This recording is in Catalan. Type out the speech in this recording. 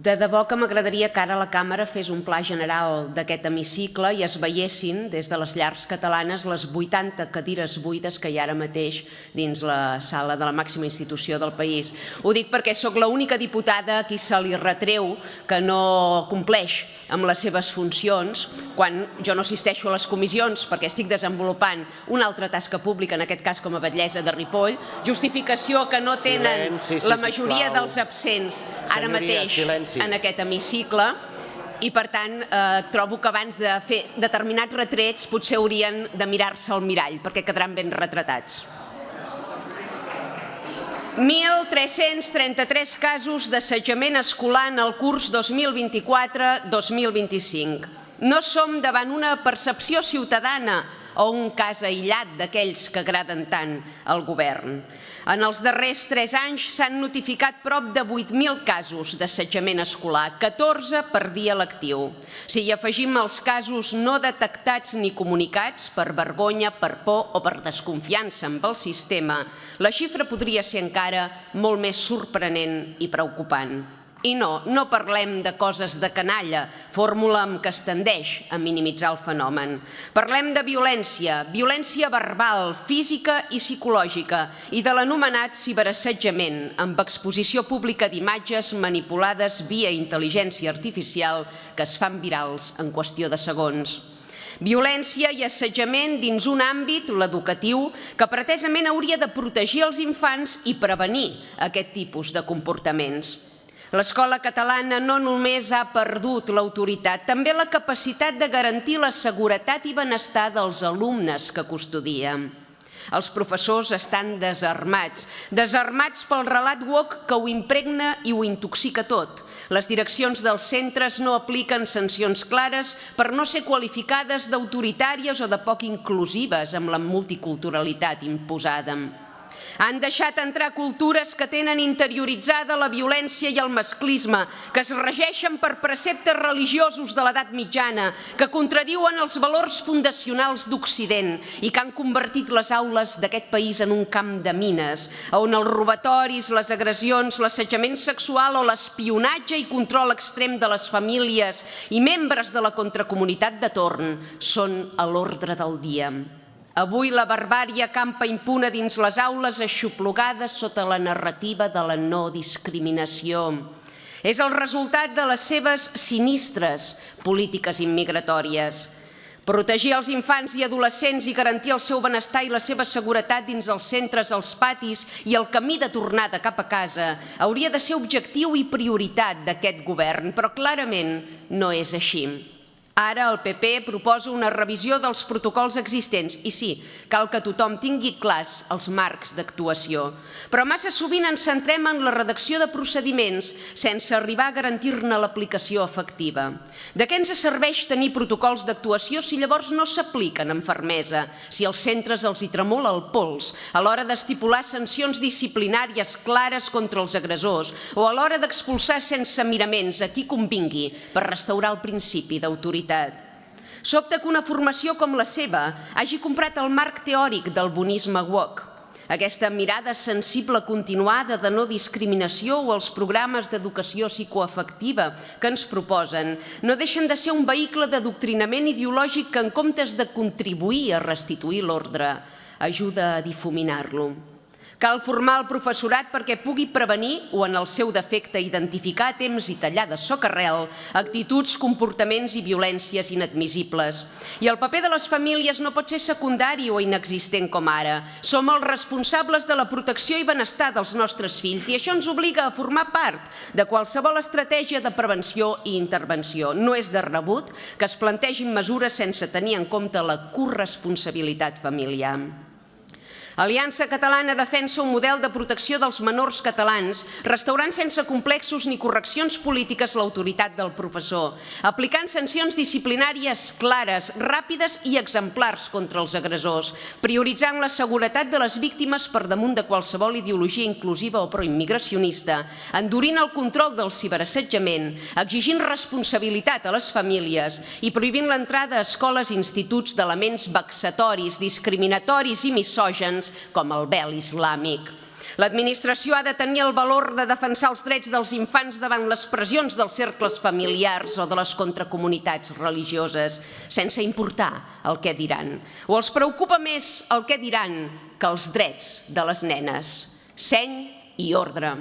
De debò que m'agradaria que ara la càmera fes un pla general d'aquest hemicicle i es veiessin des de les llars catalanes les 80 cadires buides que hi ha ara mateix dins la sala de la màxima institució del país. Ho dic perquè sóc l'única diputada a qui se li retreu que no compleix amb les seves funcions quan jo no assisteixo a les comissions perquè estic desenvolupant una altra tasca pública, en aquest cas com a batllessa de Ripoll, justificació que no tenen la majoria dels absents ara mateix en aquest hemicicle i, per tant, trobo que abans de fer determinats retrets potser haurien de mirar-se al mirall perquè quedaran ben retratats. 1.333 casos d'assetjament escolar en el curs 2024-2025. No som davant una percepció ciutadana o un cas aïllat d'aquells que agraden tant al govern. En els darrers 3 anys s'han notificat prop de 8.000 casos d'assetjament escolar, 14 per dia lectiu. Si hi afegim els casos no detectats ni comunicats per vergonya, per por o per desconfiança amb el sistema, la xifra podria ser encara molt més sorprenent i preocupant. I no parlem de coses de canalla, fórmula amb què es tendeix a minimitzar el fenomen. Parlem de violència, violència verbal, física i psicològica i de l'anomenat ciberassetjament, amb exposició pública d'imatges manipulades via intel·ligència artificial que es fan virals en qüestió de segons. Violència i assetjament dins un àmbit, l'educatiu, que pretesament hauria de protegir els infants i prevenir aquest tipus de comportaments. L'escola catalana no només ha perdut l'autoritat, també la capacitat de garantir la seguretat i benestar dels alumnes que custodia. Els professors estan desarmats pel relat woke que ho impregna i ho intoxica tot. Les direccions dels centres no apliquen sancions clares per no ser qualificades d'autoritàries o de poc inclusives amb la multiculturalitat imposada. Han deixat entrar cultures que tenen interioritzada la violència i el masclisme, que es regeixen per preceptes religiosos de l'edat mitjana, que contradiuen els valors fundacionals d'Occident i que han convertit les aules d'aquest país en un camp de mines, on els robatoris, les agressions, l'assetjament sexual o l'espionatge i control extrem de les famílies i membres de la contracomunitat de torn són a l'ordre del dia. Avui la barbàrie campa impune dins les aules aixoplugades sota la narrativa de la no discriminació. És el resultat de les seves sinistres polítiques immigratòries. Protegir els infants i adolescents i garantir el seu benestar i la seva seguretat dins els centres, els patis i el camí de tornada cap a casa hauria de ser objectiu i prioritat d'aquest govern, però clarament no és així. Ara el PP proposa una revisió dels protocols existents i sí, cal que tothom tingui clars els marcs d'actuació. Però massa sovint ens centrem en la redacció de procediments sense arribar a garantir-ne l'aplicació efectiva. De què ens serveix tenir protocols d'actuació si llavors no s'apliquen amb fermesa, si als centres els hi tremola el pols, a l'hora d'estipular sancions disciplinàries clares contra els agressors o a l'hora d'expulsar sense miraments a qui convingui per restaurar el principi d'autoritat? Sobta que una formació com la seva hagi comprat el marc teòric del bonisme woke. Aquesta mirada sensible continuada de no discriminació o els programes d'educació psicoafectiva que ens proposen no deixen de ser un vehicle d'adoctrinament ideològic que, en comptes de contribuir a restituir l'ordre, ajuda a difuminar-lo. Cal formar el professorat perquè pugui prevenir o, en el seu defecte, identificar a temps i tallar de soca-rel actituds, comportaments i violències inadmissibles. I el paper de les famílies no pot ser secundari o inexistent com ara. Som els responsables de la protecció i benestar dels nostres fills i això ens obliga a formar part de qualsevol estratègia de prevenció i intervenció. No és de rebut que es plantegin mesures sense tenir en compte la corresponsabilitat familiar. Aliança Catalana defensa un model de protecció dels menors catalans, restaurant sense complexos ni correccions polítiques l'autoritat del professor, aplicant sancions disciplinàries clares, ràpides i exemplars contra els agressors, prioritzant la seguretat de les víctimes per damunt de qualsevol ideologia inclusiva o proimmigracionista, endurint el control del ciberassetjament, exigint responsabilitat a les famílies i prohibint l'entrada a escoles i instituts d'elements vexatoris, discriminatoris i misògens com el vel islàmic. L'administració ha de tenir el valor de defensar els drets dels infants davant les pressions dels cercles familiars o de les contracomunitats religioses, sense importar el què diran. O els preocupa més el què diran que els drets de les nenes. Seny i ordre.